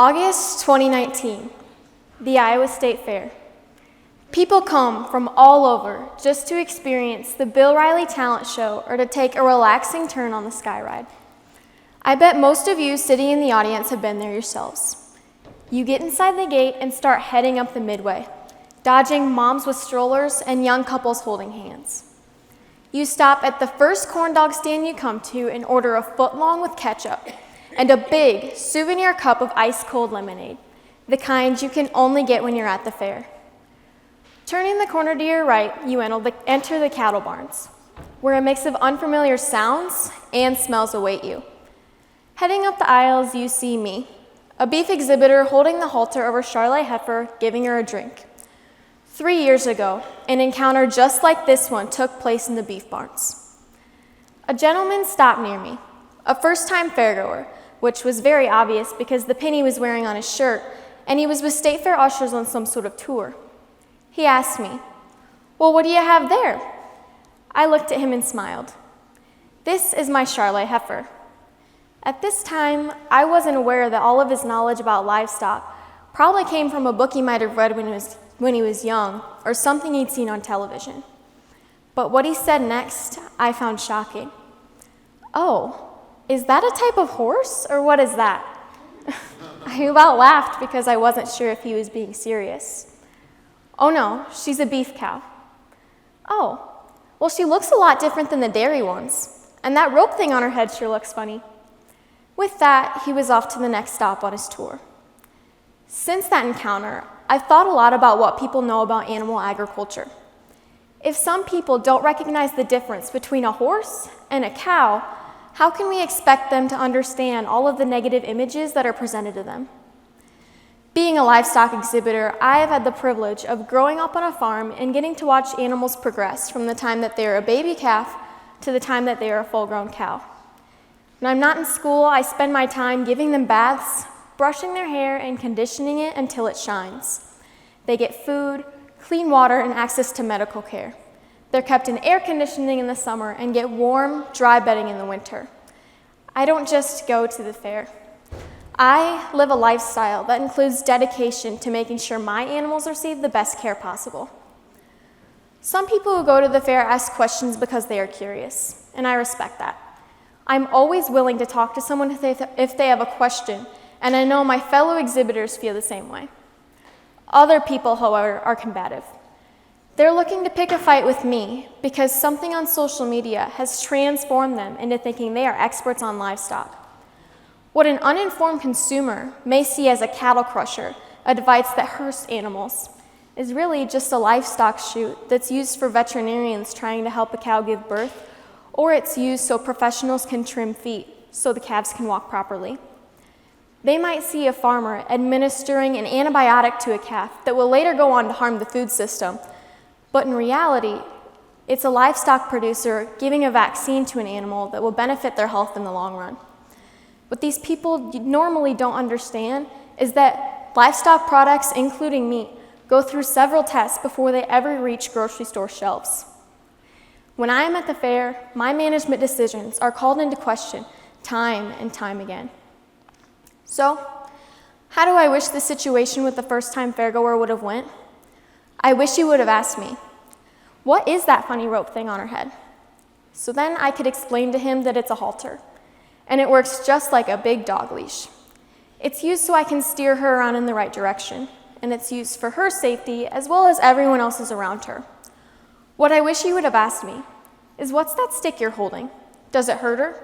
August 2019, the Iowa State Fair. People come from all over just to experience the Bill Riley Talent Show or to take a relaxing turn on the Sky Ride. I bet most of you sitting in the audience have been there yourselves. You get inside the gate and start heading up the midway, dodging moms with strollers and young couples holding hands. You stop at the first corn dog stand you come to and order a foot-long with ketchup and a big souvenir cup of ice-cold lemonade, the kind you can only get when you're at the fair. Turning the corner to your right, you enter the cattle barns, where a mix of unfamiliar sounds and smells await you. Heading up the aisles, you see me, a beef exhibitor holding the halter over Charlotte heifer, giving her a drink. 3 years ago, an encounter just like this one took place in the beef barns. A gentleman stopped near me, a first-time fairgoer, which was very obvious because the pin he was wearing on his shirt, and he was with State Fair ushers on some sort of tour. He asked me, "Well, what do you have there?" I looked at him and smiled. "This is my Charlotte heifer." At this time, I wasn't aware that all of his knowledge about livestock probably came from a book he might have read when he was young, or something he'd seen on television. But what he said next, I found shocking. "Oh, is that a type of horse, or what is that?" I about laughed because I wasn't sure if he was being serious. "Oh no, she's a beef cow." "Oh, well, she looks a lot different than the dairy ones, and that rope thing on her head sure looks funny." With that, he was off to the next stop on his tour. Since that encounter, I've thought a lot about what people know about animal agriculture. If some people don't recognize the difference between a horse and a cow, how can we expect them to understand all of the negative images that are presented to them? Being a livestock exhibitor, I have had the privilege of growing up on a farm and getting to watch animals progress from the time that they're a baby calf to the time that they are a full-grown cow. When I'm not in school, I spend my time giving them baths, brushing their hair, and conditioning it until it shines. They get food, clean water, and access to medical care. They're kept in air conditioning in the summer and get warm, dry bedding in the winter. I don't just go to the fair. I live a lifestyle that includes dedication to making sure my animals receive the best care possible. Some people who go to the fair ask questions because they are curious, and I respect that. I'm always willing to talk to someone if they have a question, and I know my fellow exhibitors feel the same way. Other people, however, are combative. They're looking to pick a fight with me because something on social media has transformed them into thinking they are experts on livestock. What an uninformed consumer may see as a cattle crusher, a device that hurts animals, is really just a livestock chute that's used for veterinarians trying to help a cow give birth, or it's used so professionals can trim feet so the calves can walk properly. They might see a farmer administering an antibiotic to a calf that will later go on to harm the food system, but in reality, it's a livestock producer giving a vaccine to an animal that will benefit their health in the long run. What these people normally don't understand is that livestock products, including meat, go through several tests before they ever reach grocery store shelves. When I am at the fair, my management decisions are called into question time and time again. So, how do I wish the situation with the first-time fairgoer would have went? I wish he would have asked me, "What is that funny rope thing on her head?" So then I could explain to him that it's a halter, and it works just like a big dog leash. It's used so I can steer her around in the right direction, and it's used for her safety as well as everyone else's around her. What I wish he would have asked me is, "What's that stick you're holding? Does it hurt her?"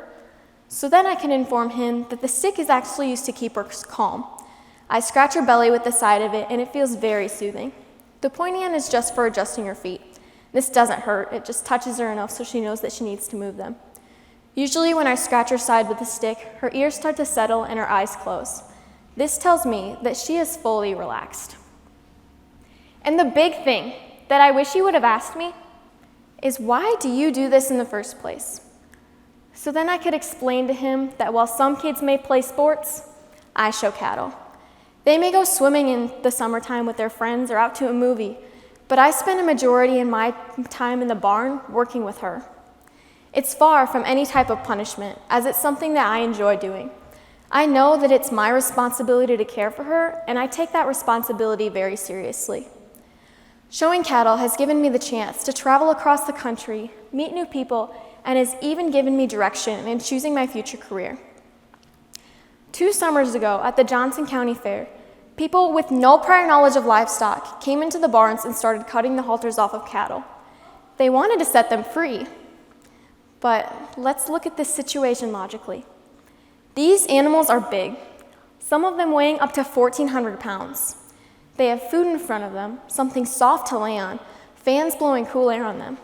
So then I can inform him that the stick is actually used to keep her calm. I scratch her belly with the side of it, and it feels very soothing. The pointy end is just for adjusting her feet. This doesn't hurt, it just touches her enough so she knows that she needs to move them. Usually when I scratch her side with the stick, her ears start to settle and her eyes close. This tells me that she is fully relaxed. And the big thing that I wish he would have asked me is, "Why do you do this in the first place?" So then I could explain to him that while some kids may play sports, I show cattle. They may go swimming in the summertime with their friends or out to a movie, but I spend a majority of my time in the barn working with her. It's far from any type of punishment, as it's something that I enjoy doing. I know that it's my responsibility to care for her, and I take that responsibility very seriously. Showing cattle has given me the chance to travel across the country, meet new people, and has even given me direction in choosing my future career. 2 summers ago at the Johnson County Fair, people with no prior knowledge of livestock came into the barns and started cutting the halters off of cattle. They wanted to set them free. But let's look at this situation logically. These animals are big, some of them weighing up to 1,400 pounds. They have food in front of them, something soft to lay on, fans blowing cool air on them.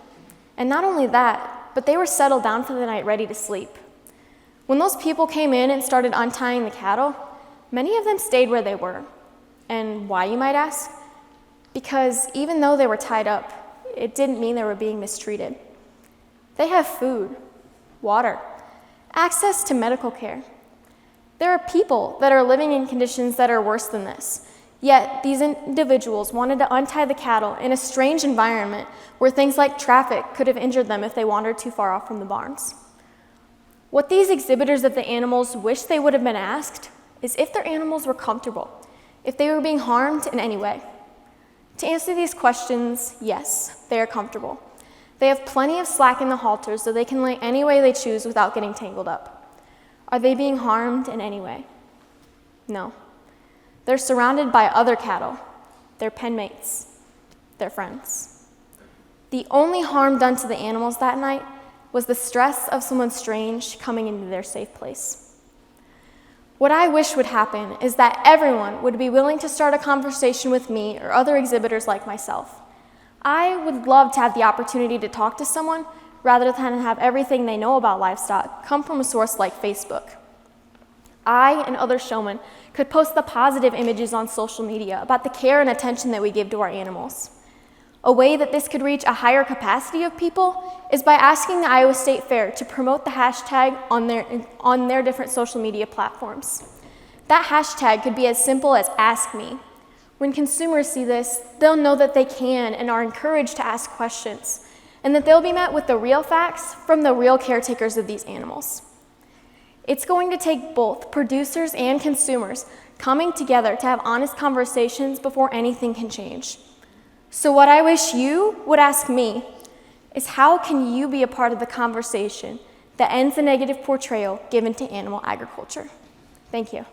And not only that, but they were settled down for the night ready to sleep. When those people came in and started untying the cattle, many of them stayed where they were. And why, you might ask? Because even though they were tied up, it didn't mean they were being mistreated. They have food, water, access to medical care. There are people that are living in conditions that are worse than this, yet these individuals wanted to untie the cattle in a strange environment where things like traffic could have injured them if they wandered too far off from the barns. What these exhibitors of the animals wish they would have been asked is if their animals were comfortable, if they were being harmed in any way. To answer these questions, yes, they are comfortable. They have plenty of slack in the halters so they can lay any way they choose without getting tangled up. Are they being harmed in any way? No. They're surrounded by other cattle, their pen mates, their friends. The only harm done to the animals that night was the stress of someone strange coming into their safe place. What I wish would happen is that everyone would be willing to start a conversation with me or other exhibitors like myself. I would love to have the opportunity to talk to someone rather than have everything they know about livestock come from a source like Facebook. I and other showmen could post the positive images on social media about the care and attention that we give to our animals. A way that this could reach a higher capacity of people is by asking the Iowa State Fair to promote the hashtag on their different social media platforms. That hashtag could be as simple as Ask Me. When consumers see this, they'll know that they can and are encouraged to ask questions, and that they'll be met with the real facts from the real caretakers of these animals. It's going to take both producers and consumers coming together to have honest conversations before anything can change. So what I wish you would ask me is, how can you be a part of the conversation that ends the negative portrayal given to animal agriculture? Thank you.